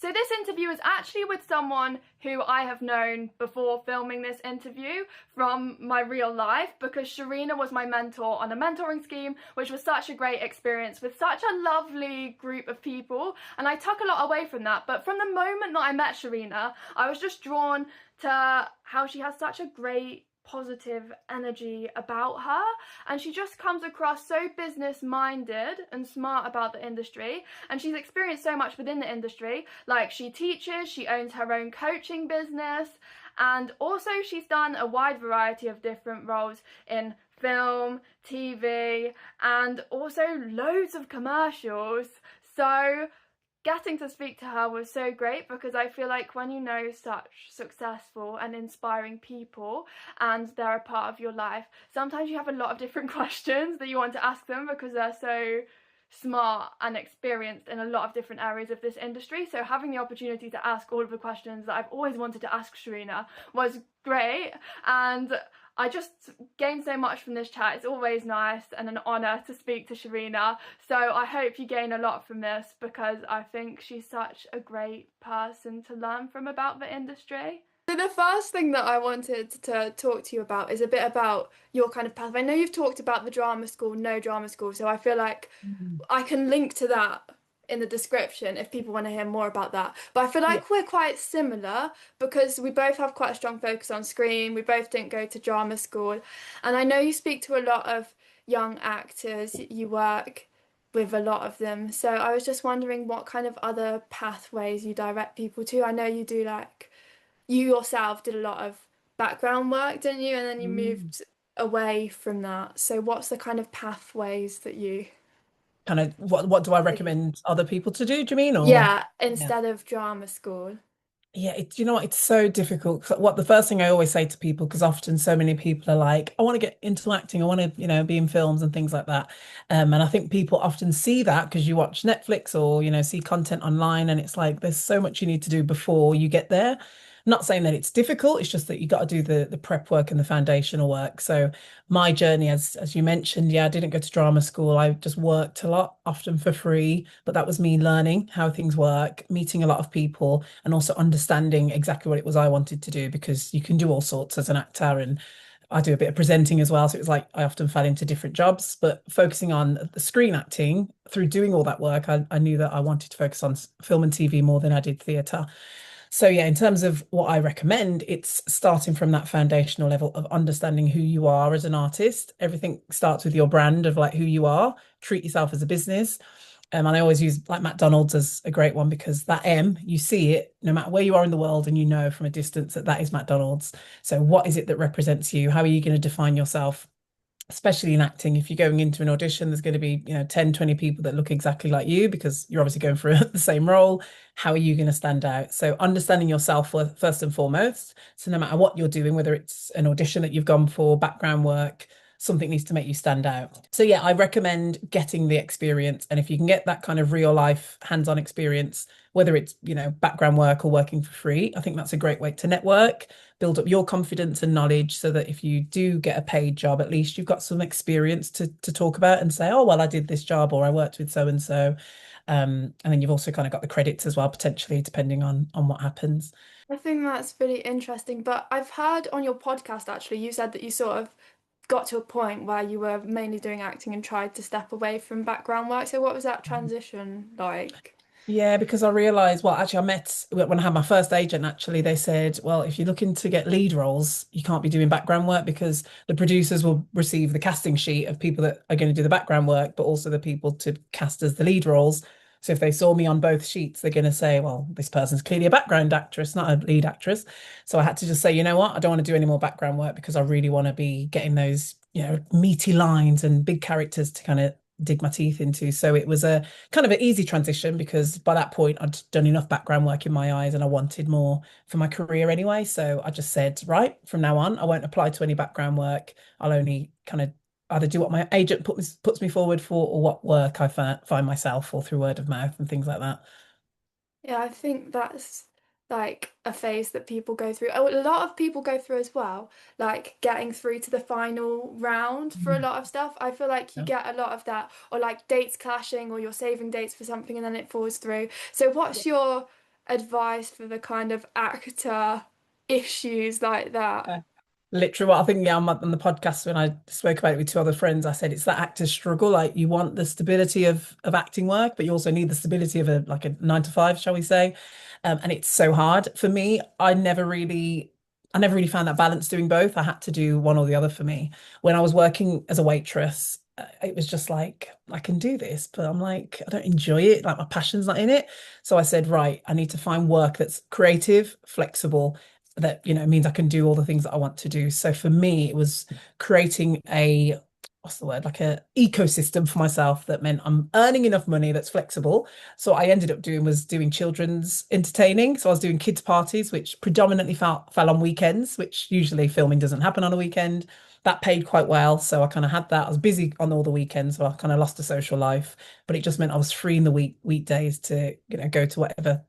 So this interview is actually with someone who I have known before filming this interview from my real life, because Shireenah was my mentor on a mentoring scheme, which was such a great experience with such a lovely group of people, and I took a lot away from that. But from the moment that I met Shireenah, I was just drawn to how she has such a great positive energy about her, and she just comes across so business minded and smart about the industry, and she's experienced so much within the industry. Like, she teaches, she owns her own coaching business, and also she's done a wide variety of different roles in film, TV, and also loads of commercials. So getting to speak to her was so great, because I feel like when you know such successful and inspiring people and they're a part of your life, sometimes you have a lot of different questions that you want to ask them, because they're so smart and experienced in a lot of different areas of this industry. So having the opportunity to ask all of the questions that I've always wanted to ask Shireenah was great, and I just gained so much from this chat. It's always nice and an honour to speak to Shireenah. So I hope you gain a lot from this, because I think she's such a great person to learn from about the industry. So the first thing that I wanted to talk to you about is a bit about your kind of path. I know you've talked about the drama school, no drama school, so I feel like I can link to that in the description if people want to hear more about that. But I feel like we're quite similar, because we both have quite a strong focus on screen. We both didn't go to drama school. And I know you speak to a lot of young actors, you work with a lot of them. So I was just wondering what kind of other pathways you direct people to. I know you do, like, you yourself did a lot of background work, didn't you? And then you moved away from that. So what's the kind of pathways that you Kind of what do I recommend other people to do, do you mean? Or yeah, yeah. instead of drama school? Yeah, you know what? It's so difficult. What the first thing I always say to people, because often so many people are like, I want to get into acting, I want to, be in films and things like that. And I think people often see that because you watch Netflix or, see content online, and it's like there's so much you need to do before you get there. Not saying that it's difficult, it's just that you got to do the prep work and the foundational work. So my journey, as you mentioned, yeah, I didn't go to drama school. I just worked a lot, often for free, but that was me learning how things work, meeting a lot of people, and also understanding exactly what it was I wanted to do, because you can do all sorts as an actor, and I do a bit of presenting as well. So it was like I often fell into different jobs, but focusing on the screen acting through doing all that work, I knew that I wanted to focus on film and TV more than I did theatre. So yeah, in terms of what I recommend, it's starting from that foundational level of understanding who you are as an artist. Everything starts with your brand of like who you are. Treat yourself as a business. And I always use like McDonald's as a great one, because that M, you see it no matter where you are in the world, and you know from a distance that that is McDonald's. So what is it that represents you? How are you going to define yourself? Especially in acting, if you're going into an audition, there's going to be 10, 20 people that look exactly like you, because you're obviously going for the same role. How are you going to stand out? So understanding yourself first and foremost. So no matter what you're doing, whether it's an audition that you've gone for, background work, something needs to make you stand out. So yeah, I recommend getting the experience, and if you can get that kind of real life hands-on experience, whether it's background work or working for free, I think that's a great way to network, build up your confidence and knowledge, so that if you do get a paid job, at least you've got some experience to talk about and say, oh, well, I did this job, or I worked with so and so. And then you've also kind of got the credits as well, potentially, depending on what happens. I think that's really interesting. But I've heard on your podcast, actually, you said that you sort of got to a point where you were mainly doing acting and tried to step away from background work. So what was that transition like? Yeah, because I realized, well, actually, I met when I had my first agent, actually, they said, well, if you're looking to get lead roles, you can't be doing background work, because the producers will receive the casting sheet of people that are going to do the background work, but also the people to cast as the lead roles. So if they saw me on both sheets, they're going to say, well, this person's clearly a background actress, not a lead actress. So I had to just say, you know what, I don't want to do any more background work, because I really want to be getting those, meaty lines and big characters to kind of dig my teeth into. So it was a kind of an easy transition, because by that point I'd done enough background work in my eyes and I wanted more for my career anyway. So I just said, right, from now on, I won't apply to any background work. I'll only kind of either do what my agent puts me forward for, or what work I find myself, or through word of mouth and things like that. Yeah, I think that's like a phase that people go through. Oh, a lot of people go through as well, like getting through to the final round for a Mm. lot of stuff. I feel like you Yeah. get a lot of that, or like dates clashing, or you're saving dates for something and then it falls through. So, what's your advice for the kind of actor issues like that? Yeah. Literally, what I think, yeah, on the podcast when I spoke about it with two other friends, I said it's that actor's struggle. Like you want the stability of acting work, but you also need the stability of a 9 to 5, shall we say? And it's so hard for me. I never really found that balance doing both. I had to do one or the other for me. When I was working as a waitress, it was just like I can do this, but I'm like I don't enjoy it. Like my passion's not in it. So I said, right, I need to find work that's creative, flexible, that means I can do all the things that I want to do. So for me, it was creating a what's the word, like a ecosystem for myself that meant I'm earning enough money that's flexible. So what I ended up doing was doing children's entertaining. So I was doing kids parties, which predominantly fell on weekends, which usually filming doesn't happen on a weekend. That paid quite well. So I kind of had that. I was busy on all the weekends, so I kind of lost a social life. But it just meant I was free in the weekdays to, go to whatever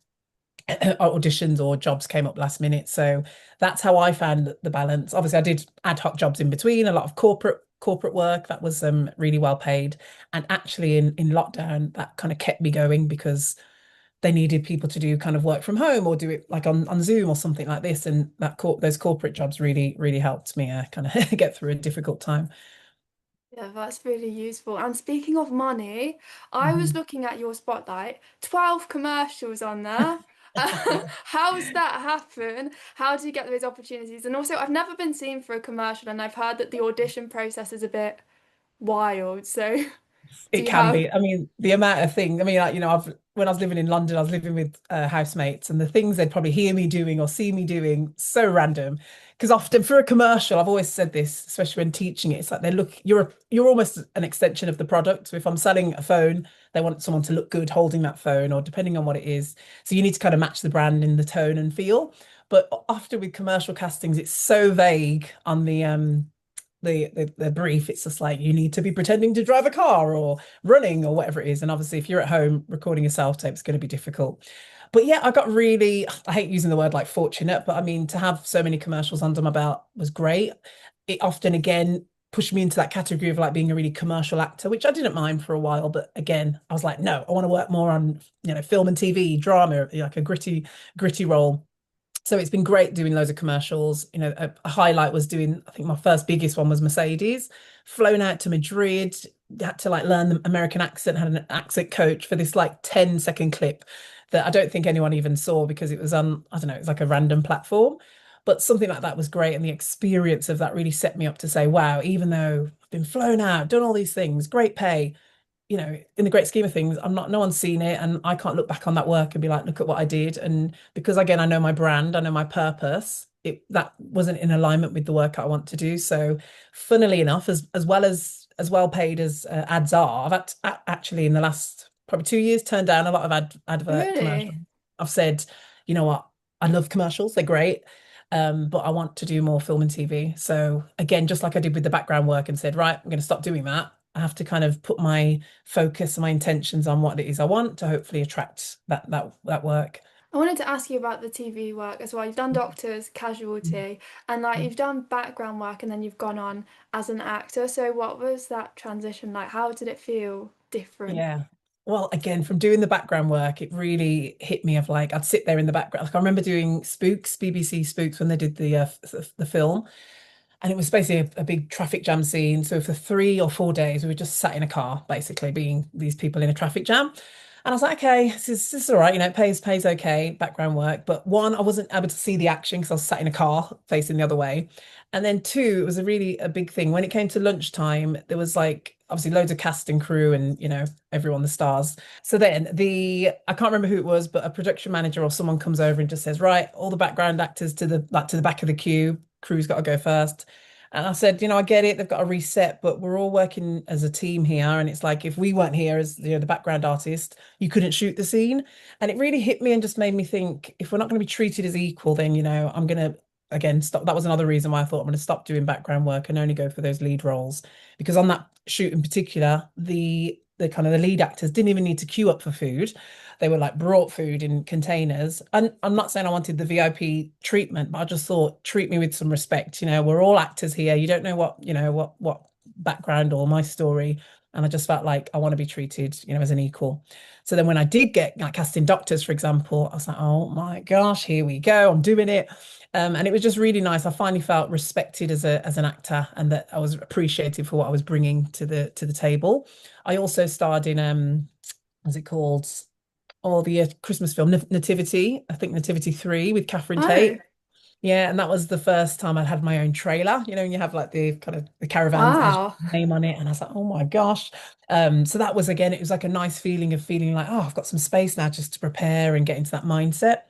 auditions or jobs came up last minute. So that's how I found the balance. Obviously, I did ad hoc jobs in between, a lot of corporate work that was really well paid. And actually in lockdown, that kind of kept me going because they needed people to do kind of work from home or do it like on Zoom or something like this. And those corporate jobs really, really helped me kind of get through a difficult time. Yeah, that's really useful. And speaking of money, I was Mhm. looking at your spotlight, 12 commercials on there. Yeah. How's that happen? How do you get those opportunities? And also, I've never been seen for a commercial, and I've heard that the audition process is a bit wild. So, do It you can have? be. I mean, the amount of things. I mean, like, I've when I was living in London, I was living with housemates, and the things they'd probably hear me doing or see me doing, so random. Because often for a commercial, I've always said this, especially when teaching it, it's like you're almost an extension of the product. So if I'm selling a phone, they want someone to look good holding that phone, or depending on what it is. So you need to kind of match the brand in the tone and feel. But often with commercial castings, it's so vague on the brief. It's just like you need to be pretending to drive a car or running or whatever it is. And obviously, if you're at home recording a self tape, it's going to be difficult. But yeah, I got really, I hate using the word like fortunate, but I mean, to have so many commercials under my belt was great. It often, again, pushed me into that category of like being a really commercial actor, which I didn't mind for a while. But again, I was like, no, I want to work more on, film and TV, drama, like a gritty role. So it's been great doing loads of commercials. A highlight was doing, I think my first biggest one was Mercedes, flown out to Madrid, had to like learn the American accent, had an accent coach for this like 10-second clip that I don't think anyone even saw because it was on, I don't know, it was like a random platform. But something like that was great. And the experience of that really set me up to say, wow, even though I've been flown out, done all these things, great pay, in the great scheme of things, no one's seen it, and I can't look back on that work and be like, look at what I did. And because again, I know my brand, I know my purpose, that wasn't in alignment with the work I want to do. So, funnily enough, as well paid as ads are, actually in the last probably 2 years turned down a lot of advert commercials. Really? I've said, you know what, I love commercials, they're great. But I want to do more film and TV. So again, just like I did with the background work and said, right, I'm going to stop doing that. I have to kind of put my focus and my intentions on what it is I want to hopefully attract that work. I wanted to ask you about the TV work as well. You've done Doctors, Casualty, and like you've done background work and then you've gone on as an actor. So what was that transition like? How did it feel different? Yeah. Well, again, from doing the background work, it really hit me of like I'd sit there in the background. Like I remember doing Spooks, BBC Spooks when they did the film, and it was basically a big traffic jam scene. So for 3 or 4 days, we were just sat in a car, basically being these people in a traffic jam. And I was like, okay, this is all right, it pays okay, background work. But one, I wasn't able to see the action because I was sat in a car facing the other way. And then two, it was a big thing. When it came to lunchtime, there was like obviously loads of cast and crew and everyone, the stars. So then I can't remember who it was, but a production manager or someone comes over and just says, right, all the background actors to the back of the queue, crew's got to go first. And I said, I get it, they've got a reset, but we're all working as a team here. And it's like if we weren't here as the background artist, you couldn't shoot the scene. And it really hit me and just made me think, if we're not going to be treated as equal, then I'm gonna again stop. That was another reason why I thought I'm gonna stop doing background work and only go for those lead roles. Because on that shoot in particular, the kind of the lead actors didn't even need to queue up for food. They were like brought food in containers. And I'm not saying I wanted the VIP treatment, but I just thought treat me with some respect. We're all actors here. You don't know what background or my story. And I just felt like I want to be treated, as an equal. So then when I did get like casting doctors, for example, I was like, oh my gosh, here we go. I'm doing it. And it was just really nice. I finally felt respected as an actor, and that I was appreciated for what I was bringing to the table. I also starred in what's it called? Or the Christmas film Nativity, I think Nativity 3 with Catherine Oh, Tate. Yeah, and that was the first time I'd had my own trailer, and you have like the kind of the caravans that has wow. your name on it. And I was like, oh my gosh. So that was again, it was like a nice feeling of feeling like, oh, I've got some space now just to prepare and get into that mindset.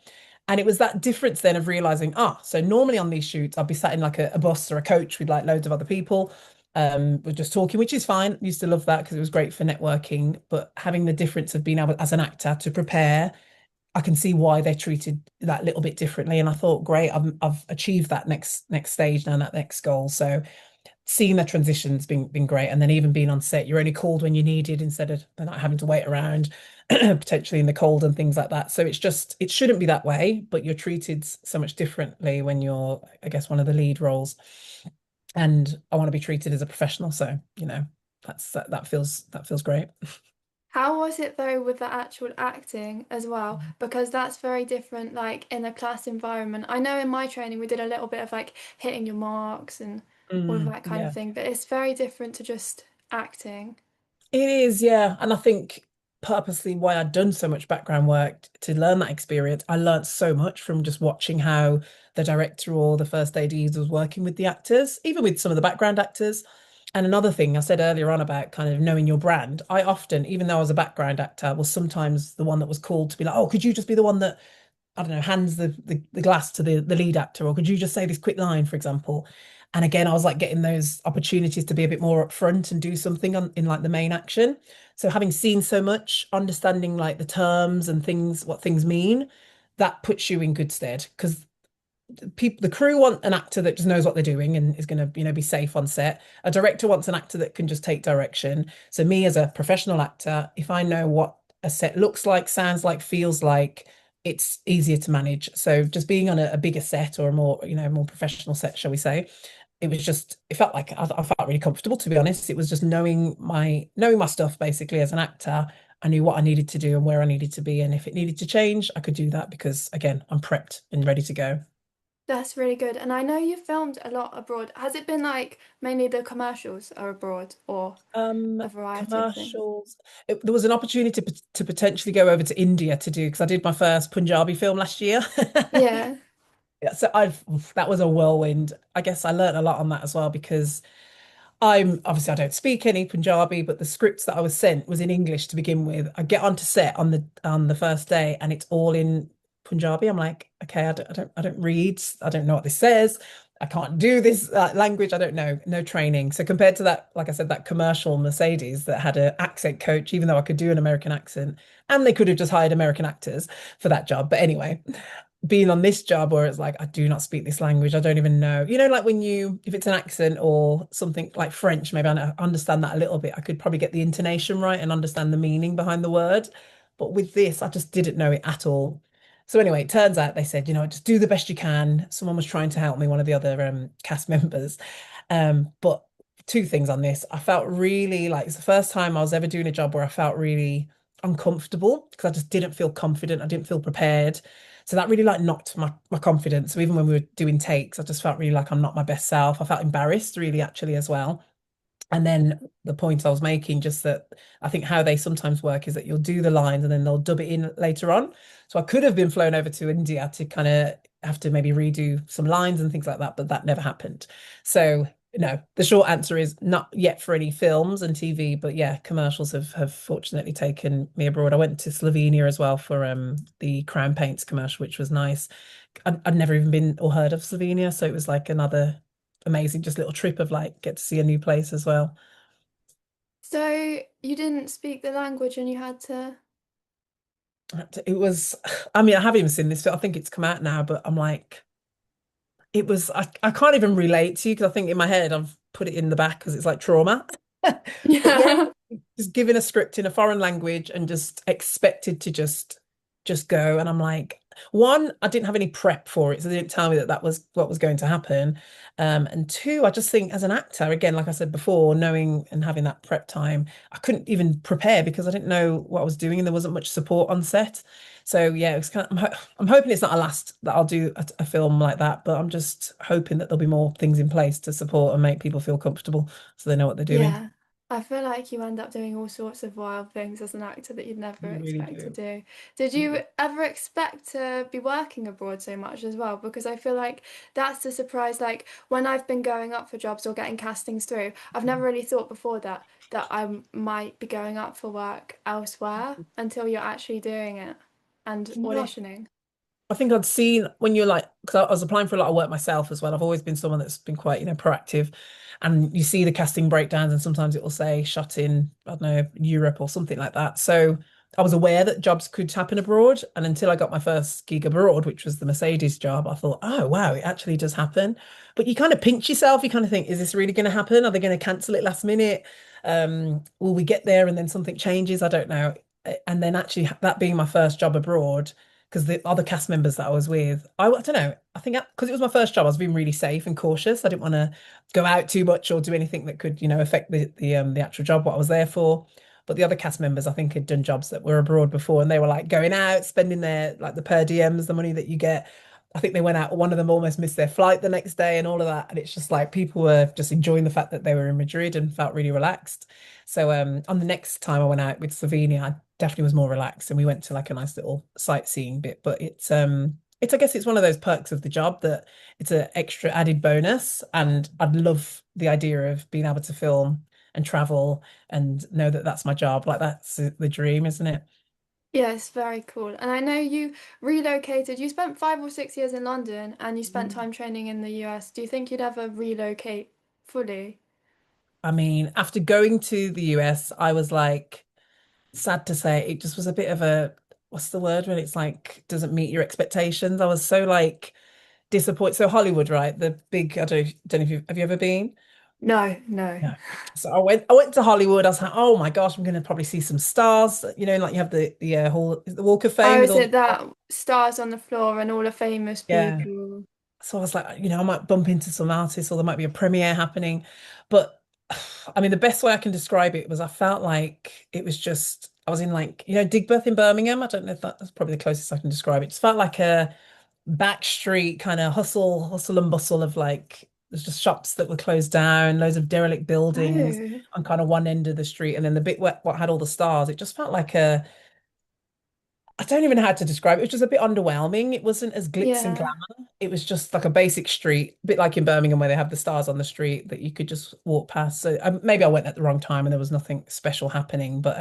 And it was that difference then of realizing, so normally on these shoots, I'll be sat in like a bus or a coach with like loads of other people. We're just talking, which is fine. Used to love that because it was great for networking. But having the difference of being able, as an actor, to prepare, I can see why they treated that little bit differently. And I thought, great, I've achieved that next stage now, that next goal. So seeing the transitions been great. And then even being on set, you're only called when you needed instead of not having to wait around potentially in the cold and things like that. So it shouldn't be that way, but you're treated so much differently when you're, I guess, one of the lead roles. And I want to be treated as a professional. So, that feels great. How was it though with the actual acting as well? Because that's very different, like in a class environment. I know in my training we did a little bit of like hitting your marks and all of that kind of Yeah. thing, but it's very different to just acting. It is, yeah. And I think purposely why I'd done so much background work to learn that experience, I learned so much from just watching how the director or the first ADs was working with the actors, even with some of the background actors. And another thing I said earlier on about kind of knowing your brand, I often, even though I was a background actor, was sometimes the one that was called to be like, oh, could you just be the one that I don't know, hands the glass to the lead actor, or could you just say this quick line, for example? And again, I was like getting those opportunities to be a bit more upfront and do something in like the main action. So having seen so much, understanding like the terms and things, what things mean, that puts you in good stead because the crew want an actor that just knows what they're doing and is going to, be safe on set. A director wants an actor that can just take direction. So me as a professional actor, if I know what a set looks like, sounds like, feels like, it's easier to manage. So just being on a bigger set or a more, more professional set, shall we say, it felt like I felt really comfortable, to be honest. It was just knowing my stuff basically as an actor. I knew what I needed to do and where I needed to be. And if it needed to change, I could do that because again, I'm prepped and ready to go. That's really good. And I know you filmed a lot abroad. Has it been like mainly the commercials are abroad or a variety of things? Commercials. There was an opportunity to potentially go over to India to do because I did my first Punjabi film last year. Yeah. Yeah, so that was a whirlwind. I guess I learned a lot on that as well because I don't speak any Punjabi, but the scripts that I was sent was in English to begin with. I get onto set on the first day and it's all in Punjabi. I'm like, okay, I don't read. I don't know what this says. I can't do this language. I don't know. No training. So compared to that, like I said, that commercial Mercedes that had an accent coach, even though I could do an American accent, and they could have just hired American actors for that job. But anyway, being on this job where it's like I do not speak this language, I don't even know. Like when if it's an accent or something like French, maybe I understand that a little bit. I could probably get the intonation right and understand the meaning behind the word. But with this, I just didn't know it at all. So anyway, it turns out they said, just do the best you can. Someone was trying to help me, one of the other cast members. But two things on this. I felt really like it's the first time I was ever doing a job where I felt really uncomfortable because I just didn't feel confident. I didn't feel prepared. So that really like knocked my confidence. So even when we were doing takes, I just felt really like I'm not my best self. I felt embarrassed really actually as well. And then the point I was making, just that I think how they sometimes work is that you'll do the lines and then they'll dub it in later on. So I could have been flown over to India to kind of have to maybe redo some lines and things like that, but that never happened. So no, the short answer is not yet for any films and TV, but yeah, commercials have fortunately taken me abroad. I went to Slovenia as well for the Crown Paints commercial, which was nice. I'd never even been or heard of Slovenia, so it was like another amazing just little trip of like get to see a new place as well. So you didn't speak the language and you had to. It was, I mean, I haven't even seen this, I think it's come out now, but I'm like, I can't even relate to you because I think in my head I've put it in the back because it's like trauma. But yeah, Yeah. just given a script in a foreign language and just expected to just go. And I'm like, one, I didn't have any prep for it, so they didn't tell me that that was what was going to happen. And two, I just think as an actor, again, like I said before, knowing and having that prep time, I couldn't even prepare because I didn't know what I was doing and there wasn't much support on set. So yeah, it's kind of, I'm hoping it's not a last that I'll do a film like that, but I'm just hoping that there'll be more things in place to support and make people feel comfortable so they know what they're doing. Yeah. I feel like you end up doing all sorts of wild things as an actor that you'd never You really expect to do. do. Did Yeah. you ever expect to be working abroad so much as well? Because I feel like that's the surprise. Like when I've been going up for jobs or getting castings through, I've never really thought before that I might be going up for work elsewhere until you're actually doing it and No, auditioning. I think I'd seen when you're like, because I was applying for a lot of work myself as well. I've always been someone that's been quite, proactive. And you see the casting breakdowns, and sometimes it will say shot in, I don't know, Europe or something like that. So I was aware that jobs could happen abroad. And until I got my first gig abroad, which was the Mercedes job, I thought, oh, wow, it actually does happen. But you kind of pinch yourself. You kind of think, is this really going to happen? Are they going to cancel it last minute? Will we get there and then something changes? I don't know. And then actually, that being my first job abroad, because the other cast members that I was with, I don't know, I think because it was my first job, I was being really safe and cautious. I didn't want to go out too much or do anything that could, affect the actual job what I was there for. But the other cast members, I think, had done jobs that were abroad before, and they were like going out, spending their like the per diems, the money that you get. I think they went out. One of them almost missed their flight the next day, and all of that. And it's just like people were just enjoying the fact that they were in Madrid and felt really relaxed. So on the next time I went out with Slovenia, I definitely was more relaxed, and we went to like a nice little sightseeing bit. But it's I guess it's one of those perks of the job that it's an extra added bonus, and I'd love the idea of being able to film and travel and know that that's my job. Like that's the dream, isn't it? Yeah, it's very cool. And I know you relocated. You spent 5 or 6 years in London and you spent Mm. time training in the US. Do you think you'd ever relocate fully? I mean, after going to the US, I was like, sad to say, it just was a bit of a, what's the word when it's like doesn't meet your expectations. I was so like disappointed. So Hollywood, right? The big, don't know if you've, have you ever been? No, no. No. So I went to Hollywood. I was like, oh my gosh, I'm gonna probably see some stars. Like you have the hall, the Walk of Fame Oh, with is all the it that stars on the floor and all the famous yeah. people? So I was like, I might bump into some artists or there might be a premiere happening. But I mean, the best way I can describe it was I felt like it was just, I was in like, Digbeth in Birmingham. I don't know if that's probably the closest I can describe it. It just felt like a back street kind of hustle and bustle of like, there's just shops that were closed down, loads of derelict buildings Oh, on kind of one end of the street. And then the bit what had all the stars, it just felt like I don't even know how to describe it. It was just a bit underwhelming. It wasn't as glitz and yeah. glamour. It was just like a basic street, a bit like in Birmingham where they have the stars on the street that you could just walk past. So maybe I went at the wrong time and there was nothing special happening. But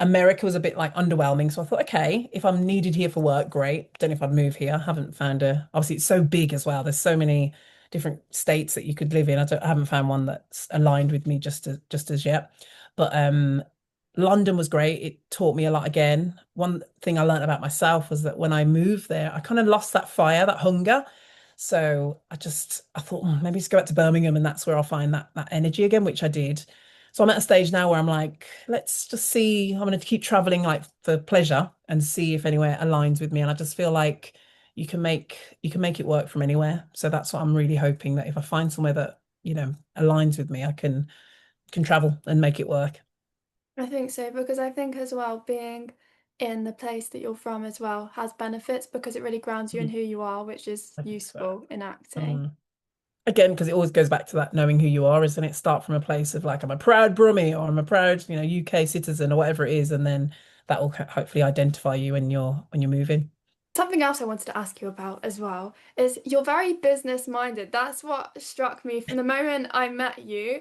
America was a bit like underwhelming. So I thought, okay, if I'm needed here for work, great. Don't know if I'd move here. I haven't found obviously it's so big as well. There's so many different states that you could live in. I haven't found one that's aligned with me just as yet. But London was great. It taught me a lot again. One thing I learned about myself was that when I moved there, I kind of lost that fire, that hunger. So I thought, maybe just go back to Birmingham and that's where I'll find that energy again, which I did. So I'm at a stage now where I'm like, let's just see. I'm going to keep traveling like for pleasure and see if anywhere aligns with me. And I just feel like you can make it work from anywhere. So that's what I'm really hoping that if I find somewhere that, aligns with me, I can travel and make it work. I think so because I think as well being in the place that you're from as well has benefits because it really grounds you in who you are, which is I think so. useful in acting. Mm. Again, because it always goes back to that knowing who you are, isn't it? Start from a place of like, I'm a proud Brummie or I'm a proud, UK citizen or whatever it is, and then that will hopefully identify you when you're moving. Something else I wanted to ask you about as well is you're very business minded. That's what struck me from the moment I met you.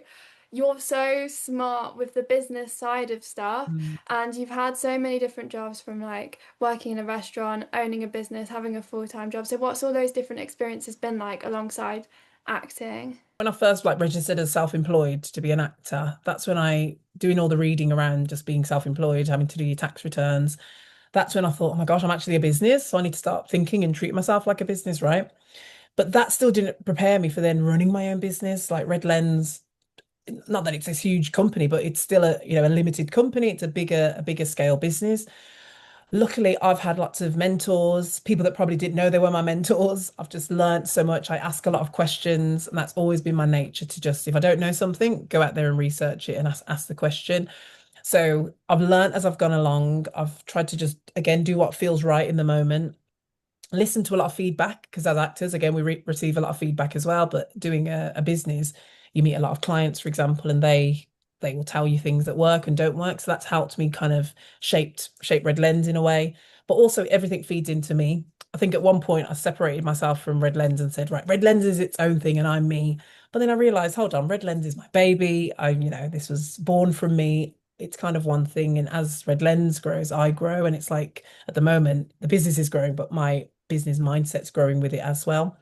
You're so smart with the business side of stuff, Mm. and you've had so many different jobs from like working in a restaurant, owning a business, having a full-time job. So, what's all those different experiences been like alongside acting? When I first like registered as self-employed to be an actor, that's when I doing all the reading around just being self-employed, having to do your tax returns. That's when I thought, oh my gosh, I'm actually a business, so I need to start thinking and treat myself like a business, right? But that still didn't prepare me for then running my own business, like Red Lens. Not that it's a huge company, but it's still a limited company. It's a bigger scale business. Luckily, I've had lots of mentors, people that probably didn't know they were my mentors. I've just learned so much. I ask a lot of questions, and that's always been my nature to just, if I don't know something, go out there and research it and ask the question. So I've learned as I've gone along. I've tried to just, again, do what feels right in the moment, listen to a lot of feedback because as actors, again, we receive a lot of feedback as well. But doing a business, you meet a lot of clients, for example, and they will tell you things that work and don't work. So that's helped me kind of shape Red Lens in a way. But also everything feeds into me. I think at one point I separated myself from Red Lens and said, right, Red Lens is its own thing and I'm me. But then I realized, hold on, Red Lens is my baby. This was born from me. It's kind of one thing. And as Red Lens grows, I grow. And it's like at the moment, the business is growing, but my business mindset's growing with it as well.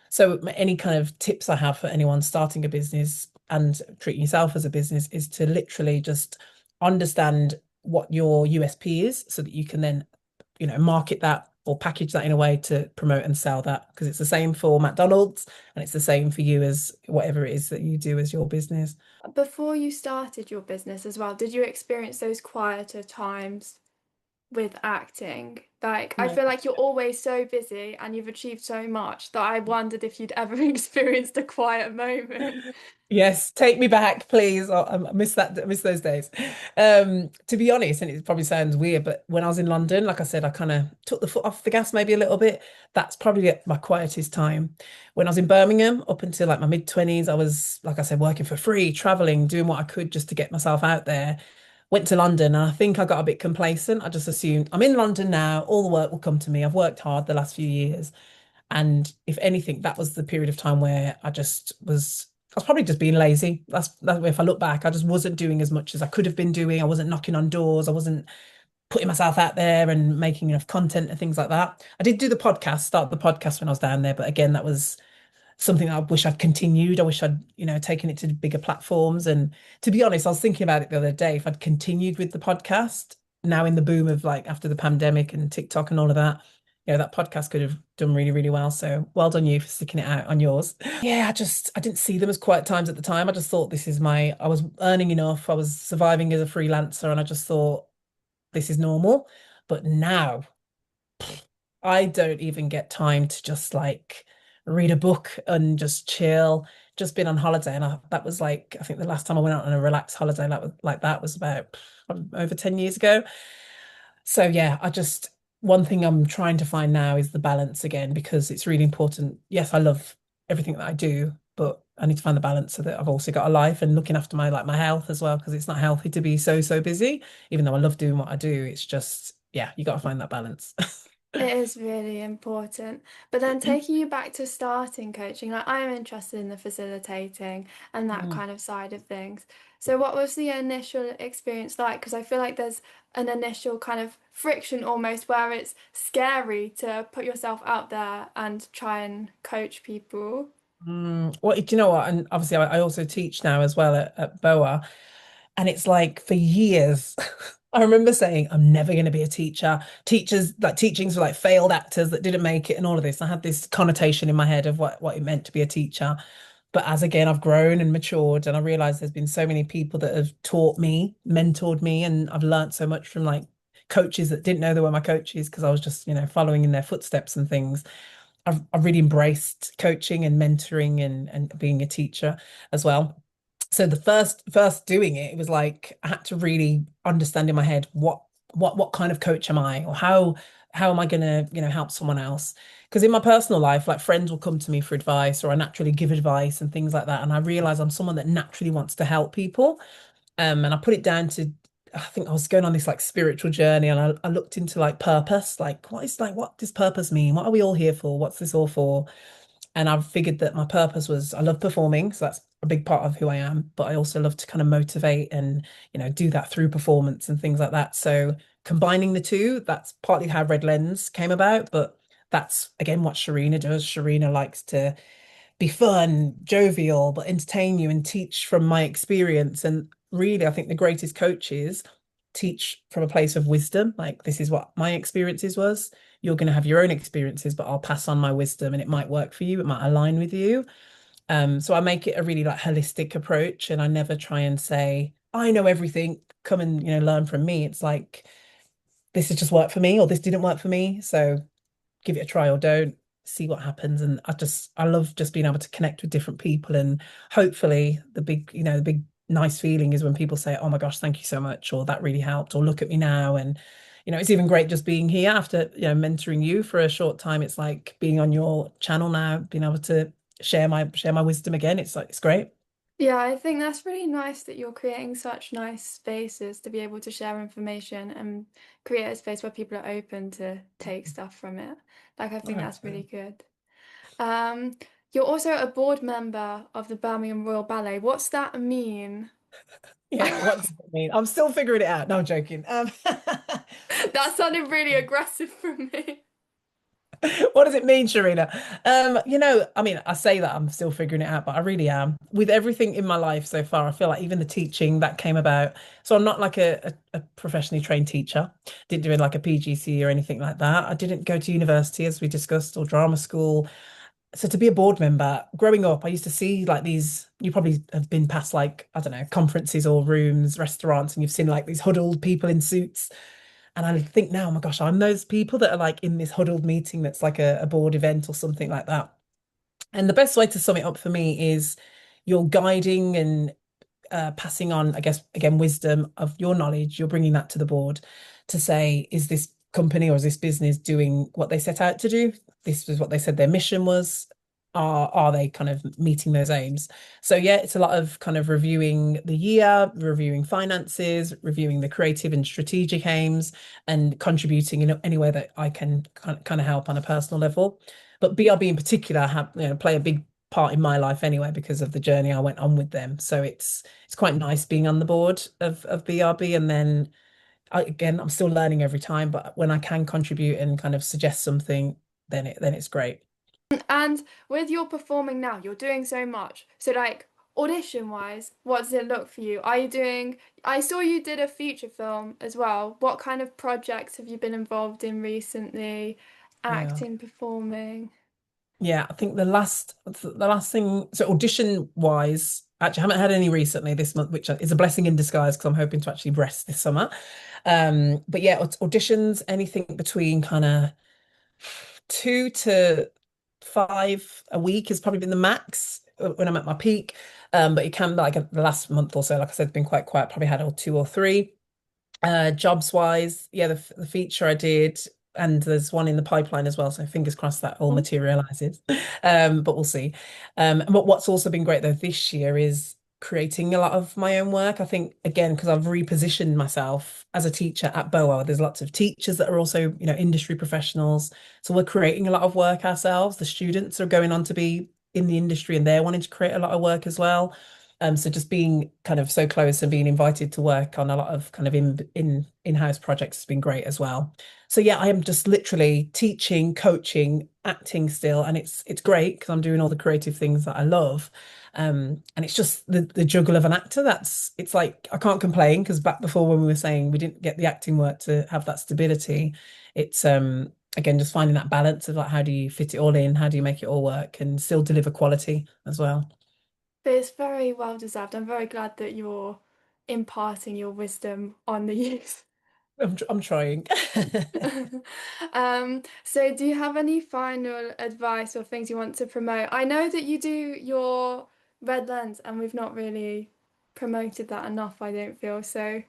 So any kind of tips I have for anyone starting a business and treating yourself as a business is to literally just understand what your USP is so that you can then, market that or package that in a way to promote and sell that. Because it's the same for McDonald's and it's the same for you as whatever it is that you do as your business. Before you started your business as well, did you experience those quieter times with acting? Like, I No. feel like you're always so busy and you've achieved so much that I wondered if you'd ever experienced a quiet moment. Yes, take me back, please. I miss that. I miss those days. To be honest, and it probably sounds weird, but when I was in London, like I said, I kind of took the foot off the gas maybe a little bit. That's probably my quietest time. When I was in Birmingham, up until like my mid-20s, I was, like I said, working for free, traveling, doing what I could just to get myself out there. Went to London, and I think I got a bit complacent. I just assumed I'm in London now, all the work will come to me. I've worked hard the last few years. And if anything, that was the period of time where I was probably just being lazy. That's if I look back, I just wasn't doing as much as I could have been doing. I wasn't knocking on doors. I wasn't putting myself out there and making enough content and things like that. I did do the podcast, start the podcast when I was down there, but again, that was something that I wish I'd continued. I wish I'd, taken it to bigger platforms. And to be honest, I was thinking about it the other day. If I'd continued with the podcast now in the boom of like after the pandemic and TikTok and all of that, that podcast could have done really, really well. So well done you for sticking it out on yours. Yeah, I didn't see them as quiet times at the time. I just thought I was earning enough. I was surviving as a freelancer and I just thought this is normal. But now I don't even get time to just like read a book and just chill. Just been on holiday, and that was like I think the last time I went out on a relaxed holiday that was about over 10 years ago. So yeah, one thing I'm trying to find now is the balance again because it's really important. Yes, I love everything that I do, but I need to find the balance so that I've also got a life and looking after my health as well because it's not healthy to be so busy. Even though I love doing what I do, it's just yeah, you got to find that balance. It is really important. But then taking you back to starting coaching, like I'm interested in the facilitating and that Mm. kind of side of things. So what was the initial experience like? Because I feel like there's an initial kind of friction almost where it's scary to put yourself out there and try and coach people. Well, do you know what? And obviously, I also teach now as well at BOA. And it's like for years, I remember saying, I'm never going to be a teacher. Teachers, like teachings for like failed actors that didn't make it and all of this. I had this connotation in my head of what it meant to be a teacher. But as again, I've grown and matured, and I realized there's been so many people that have taught me, mentored me, and I've learned so much from like coaches that didn't know they were my coaches because I was just, following in their footsteps and things. I've really embraced coaching and mentoring and being a teacher as well. So the first doing it, it was like I had to really understand in my head what kind of coach am I or how am I gonna, help someone else? Because in my personal life, like friends will come to me for advice or I naturally give advice and things like that. And I realize I'm someone that naturally wants to help people. And I put it down to, I think I was going on this like spiritual journey and I looked into like purpose, like what does purpose mean? What are we all here for? What's this all for? And I figured that my purpose was I love performing, so that's a big part of who I am, but I also love to kind of motivate and, do that through performance and things like that. So combining the two, that's partly how Red Lens came about, but that's again what Shireenah does. Shireenah likes to be fun, jovial, but entertain you and teach from my experience. And really, I think the greatest coaches teach from a place of wisdom. Like, this is what my experiences was. You're going to have your own experiences, but I'll pass on my wisdom and it might work for you. It might align with you. So I make it a really like holistic approach and I never try and say, I know everything, come and, learn from me. It's like, this has just worked for me or this didn't work for me. So give it a try or don't, see what happens. And I love just being able to connect with different people. And hopefully the big nice feeling is when people say, oh my gosh, thank you so much, or that really helped, or look at me now. And, it's even great just being here after, mentoring you for a short time. It's like being on your channel now, being able to share my wisdom again. It's like, it's great. Yeah, I think that's really nice that you're creating such nice spaces to be able to share information and create a space where people are open to take stuff from it. Like, I I think hope that's so. really good. Um, you're also a board member of the Birmingham Royal Ballet. What's that mean? Yeah, what does it mean? I'm still figuring it out. No, I'm joking. That sounded really aggressive from me. What does it mean, Shireenah? I mean, I say that I'm still figuring it out, but I really am. With everything in my life so far, I feel like even the teaching that came about. So I'm not like a professionally trained teacher. Didn't do it like a PGC or anything like that. I didn't go to university as we discussed or drama school. So to be a board member, growing up, I used to see like these, you probably have been past like, I don't know, conferences or rooms, restaurants, and you've seen like these huddled people in suits. And I think now, oh my gosh, I'm those people that are like in this huddled meeting that's like a board event or something like that. And the best way to sum it up for me is you're guiding and passing on, I guess, again, wisdom of your knowledge. You're bringing that to the board to say, is this company or is this business doing what they set out to do? This was what they said their mission was. Are they kind of meeting those aims? So yeah, it's a lot of kind of reviewing the year, reviewing finances, reviewing the creative and strategic aims, and contributing in any way that I can kind of help on a personal level. But BRB in particular have, play a big part in my life anyway because of the journey I went on with them. So it's quite nice being on the board of BRB. And then again, I'm still learning every time, but when I can contribute and kind of suggest something, then it's great. And with your performing now, you're doing so much. So, like, audition wise, what does it look for you? Are you doing, I saw you did a feature film as well. What kind of projects have you been involved in recently? Yeah. Acting, performing? Yeah, I think the last thing, so audition wise, actually I haven't had any recently this month, which is a blessing in disguise because I'm hoping to actually rest this summer. But yeah, auditions, anything between kind of 2 to 5 a week has probably been the max when I'm at my peak. But it can like the last month or so, like I said, been quite quiet. Probably had 2 or 3. Jobs wise, yeah, the feature I did, and there's one in the pipeline as well. So fingers crossed that all Oh, materializes. But we'll see. But what's also been great though this year is creating a lot of my own work. I think again, because I've repositioned myself as a teacher at BOA, there's lots of teachers that are also, industry professionals. So we're creating a lot of work ourselves. The students are going on to be in the industry and they're wanting to create a lot of work as well. So just being kind of so close and being invited to work on a lot of kind of in-house projects has been great as well. So yeah, I am just literally teaching, coaching, acting still, and it's great because I'm doing all the creative things that I love. And it's just the juggle of an actor it's like I can't complain because back before when we were saying we didn't get the acting work to have that stability, it's again just finding that balance of like how do you fit it all in, how do you make it all work and still deliver quality as well. but it's very well deserved. I'm very glad that you're imparting your wisdom on the youth. I'm trying. So do you have any final advice or things you want to promote? I know that you do your red lens and we've not really promoted that enough, I don't feel. So I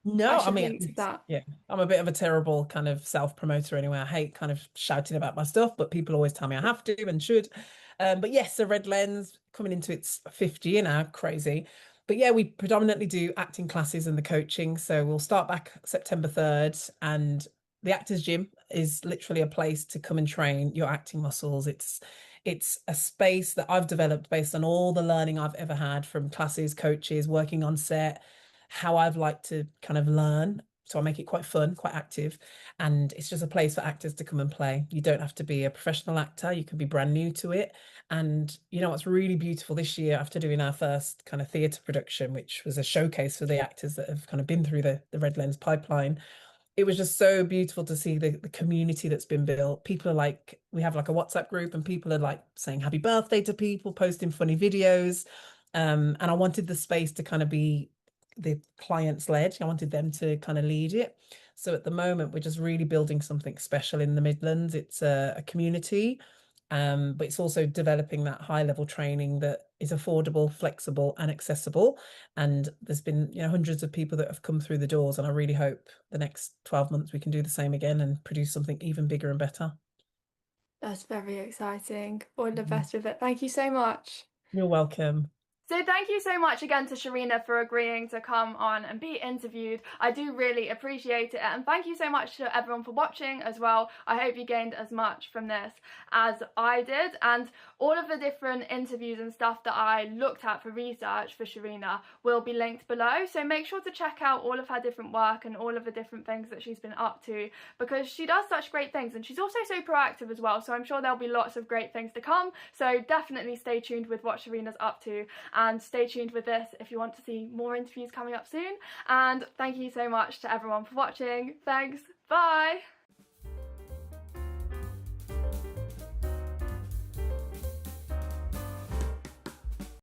No, I should mean, link to that. yeah, I'm a bit of a terrible kind of self-promoter anyway. I hate kind of shouting about my stuff, but people always tell me I have to and should. But yes, the Red Lens coming into its 50 year now, crazy. But yeah, we predominantly do acting classes and the coaching. So we'll start back September 3rd, and the Actors Gym is literally a place to come and train your acting muscles. It's a space that I've developed based on all the learning I've ever had from classes, coaches, working on set, how I've liked to kind of learn. So I make it quite fun, quite active. And it's just a place for actors to come and play. You don't have to be a professional actor, you can be brand new to it. And you know what's really beautiful this year after doing our first kind of theatre production, which was a showcase for the actors that have kind of been through the Red Lens pipeline, it was just so beautiful to see the community that's been built. People are like, we have like a WhatsApp group and people are like saying happy birthday to people, posting funny videos. And I wanted the space to kind of be the clients led. I wanted them to kind of lead it. So at the moment, we're just really building something special in the Midlands. It's a community, but it's also developing that high level training that is affordable, flexible, and accessible. And there's been, hundreds of people that have come through the doors, and I really hope the next 12 months we can do the same again and produce something even bigger and better. That's very exciting. All the Mhm. best with it. Thank you so much. You're welcome. So thank you so much again to Shireenah for agreeing to come on and be interviewed. I do really appreciate it, and thank you so much to everyone for watching as well. I hope you gained as much from this as I did, and all of the different interviews and stuff that I looked at for research for Shireenah will be linked below, so make sure to check out all of her different work and all of the different things that she's been up to, because she does such great things, and she's also so proactive as well, so I'm sure there'll be lots of great things to come. So definitely stay tuned with what Shireenah's up to, and stay tuned with this if you want to see more interviews coming up soon. And thank you so much to everyone for watching. Thanks, bye!